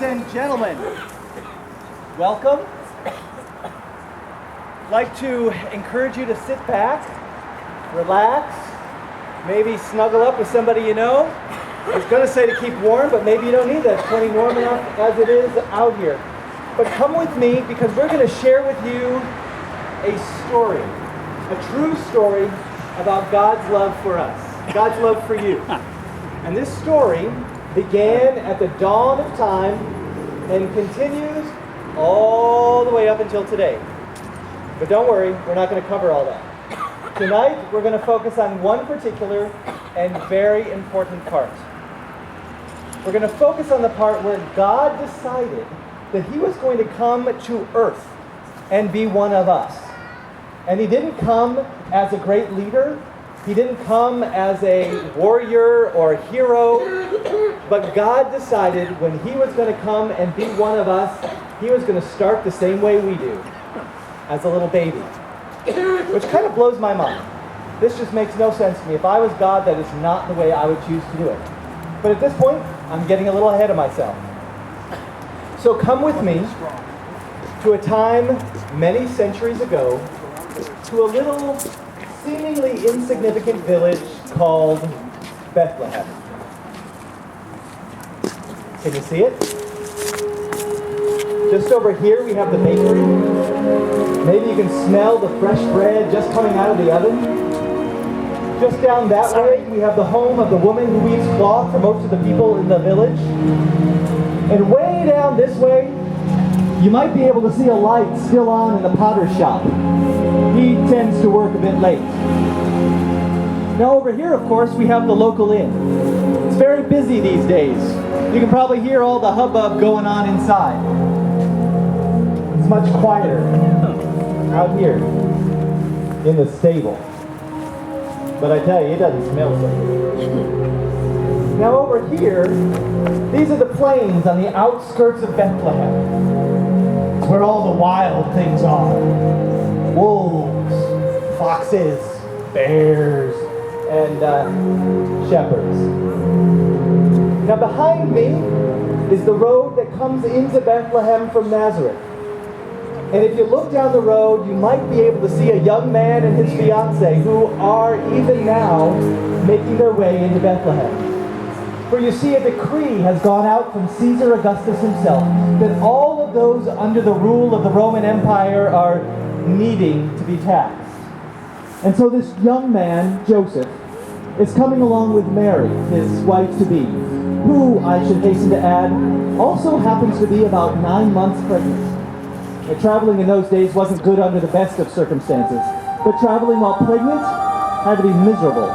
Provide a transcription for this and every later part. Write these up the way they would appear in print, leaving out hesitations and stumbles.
and gentlemen, welcome. I'd like to encourage you to sit back, relax, maybe snuggle up with somebody you know. I was going to say to keep warm, but maybe you don't need that. It's plenty warm enough as it is out here. But come with me because we're going to share with you a story, a true story about God's love for us, God's love for you. And this story began at the dawn of time and continues all the way up until today. But don't worry, we're not going to cover all that. Tonight, we're going to focus on one particular and very important part. We're going to focus on the part where God decided that He was going to come to earth and be one of us. And He didn't come as a great leader. He didn't come as a warrior or a hero. But God decided when He was going to come and be one of us, He was going to start the same way we do, as a little baby. Which kind of blows my mind. This just makes no sense to me. If I was God, that is not the way I would choose to do it. But at this point, I'm getting a little ahead of myself. So come with me to a time many centuries ago, to a little seemingly insignificant village called Bethlehem. Can you see it? Just over here we have the bakery. Maybe you can smell the fresh bread just coming out of the oven. Just down that way we have the home of the woman who weaves cloth for most of the people in the village. And way down this way, you might be able to see a light still on in the potter's shop. He tends to work a bit late. Now over here, of course, we have the local inn. It's very busy these days. You can probably hear all the hubbub going on inside. It's much quieter out here in the stable. But I tell you, it doesn't smell so good. Now over here, these are the plains on the outskirts of Bethlehem. It's where all the wild things are. Wolves, foxes, bears, and shepherds. Now behind me is the road that comes into Bethlehem from Nazareth. And if you look down the road, you might be able to see a young man and his fiancée who are even now making their way into Bethlehem. For you see, a decree has gone out from Caesar Augustus himself that all of those under the rule of the Roman Empire are needing to be taxed. And so this young man, Joseph, is coming along with Mary, his wife-to-be, who, I should hasten to add, also happens to be about 9 months pregnant. Now, traveling in those days wasn't good under the best of circumstances, but traveling while pregnant had to be miserable.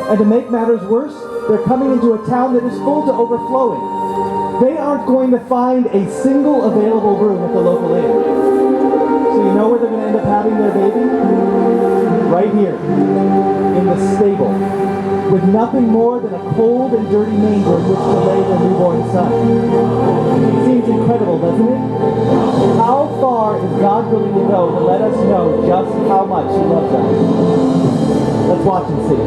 And to make matters worse, they're coming into a town that is full to overflowing. They aren't going to find a single available room at the local inn. So you know where they're going to end up having their baby? Right here, in the stable, with nothing more than a cold and dirty manger in which to lay their newborn son. It seems incredible, doesn't it? How far is God willing to go to let us know just how much He loves us? Let's watch and see.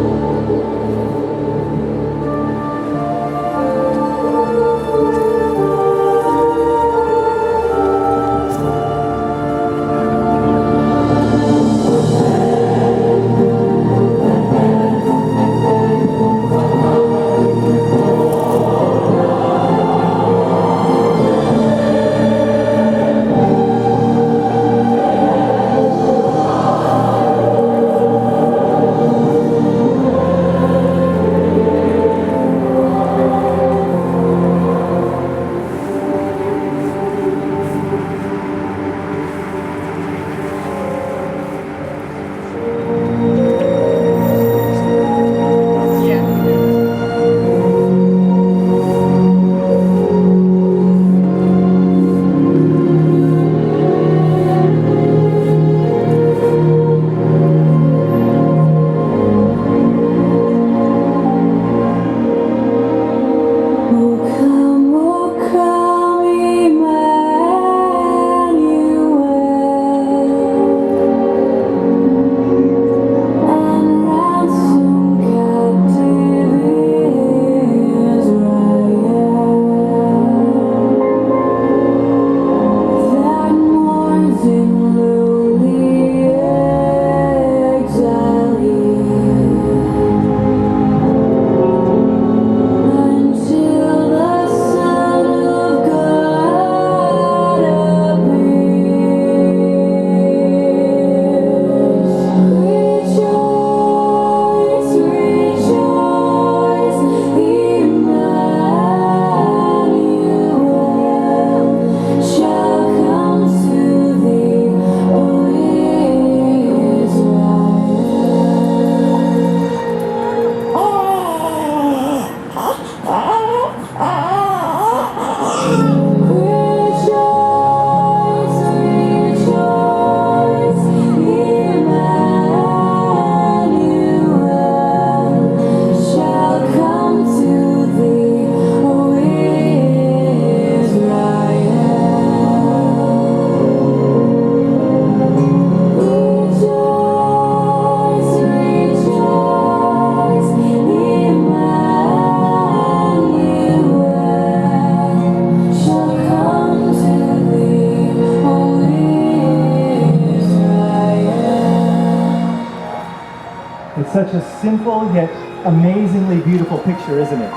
such a simple yet amazingly beautiful picture, isn't it?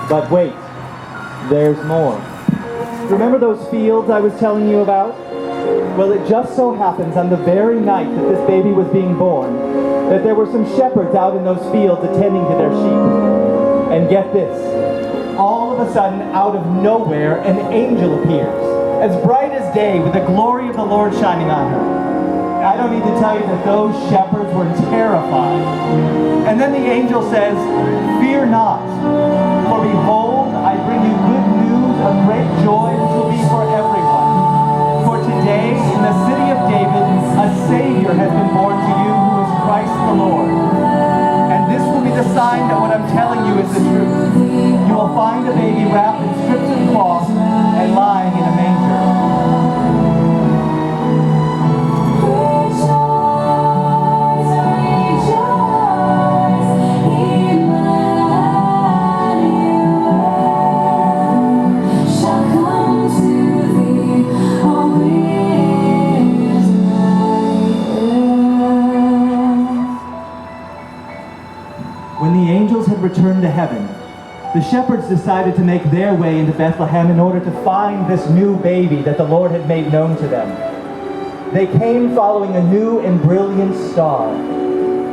But wait, there's more. Remember those fields I was telling you about? Well, it just so happens on the very night that this baby was being born, that there were some shepherds out in those fields attending to their sheep. And get this, all of a sudden, out of nowhere, an angel appears, as bright as day, with the glory of the Lord shining on her. I don't need to tell you that those shepherds were terrified. And then the angel says, "Fear not, for behold, I bring you good news of great joy which will be for everyone. For today, in the city of David, a Savior has been born to you, who is Christ the Lord. And this will be the sign that what I'm telling you is the truth. You will find a baby wrapped in strips of cloth and lying in a manger." Returned to heaven, the shepherds decided to make their way into Bethlehem in order to find this new baby that the Lord had made known to them. They came following a new and brilliant star.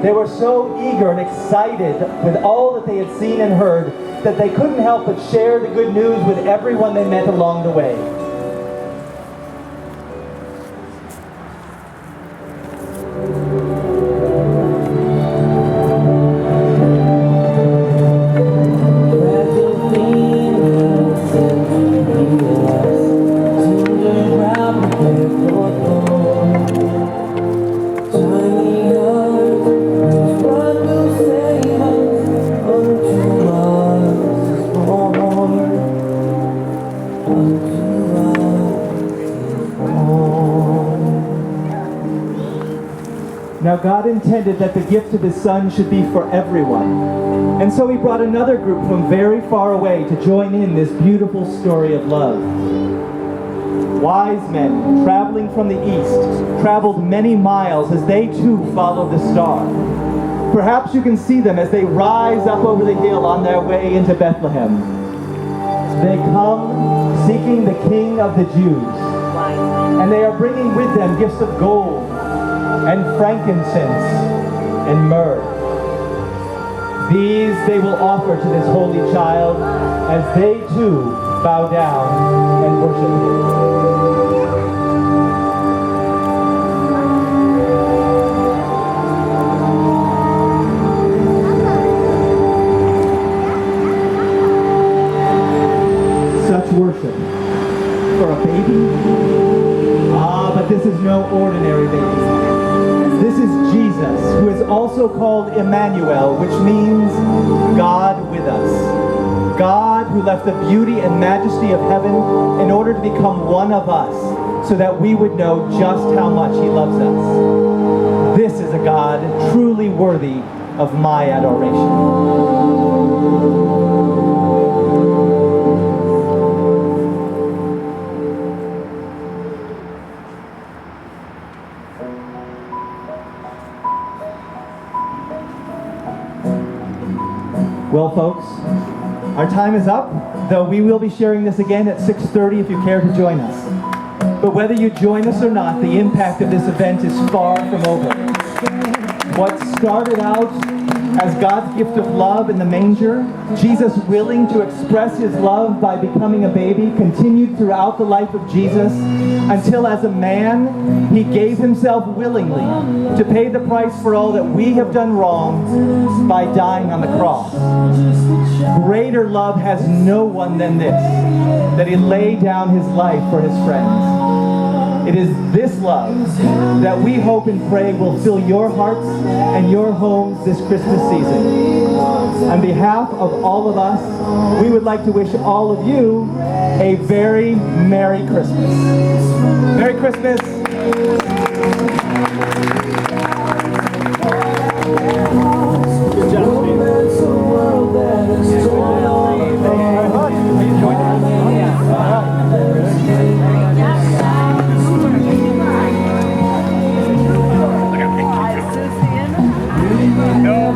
They were so eager and excited with all that they had seen and heard that they couldn't help but share the good news with everyone they met along the way. Now God intended that the gift of His Son should be for everyone. And so He brought another group from very far away to join in this beautiful story of love. Wise men, traveling from the east, traveled many miles as they too followed the star. Perhaps you can see them as they rise up over the hill on their way into Bethlehem. They come seeking the King of the Jews, and they are bringing with them gifts of gold and frankincense and myrrh. These they will offer to this holy child as they too bow down and worship Him. Such worship for a baby? Ah, but this is no ordinary baby. This is Jesus, who is also called Emmanuel, which means God with us. God who left the beauty and majesty of heaven in order to become one of us, so that we would know just how much He loves us. This is a God truly worthy of my adoration. Well, folks, our time is up, though we will be sharing this again at 6:30 if you care to join us. But whether you join us or not, the impact of this event is far from over. What started out as God's gift of love in the manger, Jesus willing to express His love by becoming a baby, continued throughout the life of Jesus until as a man, He gave Himself willingly to pay the price for all that we have done wrong by dying on the cross. Greater love has no one than this, that He laid down His life for His friends. It is this love that we hope and pray will fill your hearts and your homes this Christmas season. On behalf of all of us, we would like to wish all of you a very Merry Christmas. Merry Christmas. Good job, No.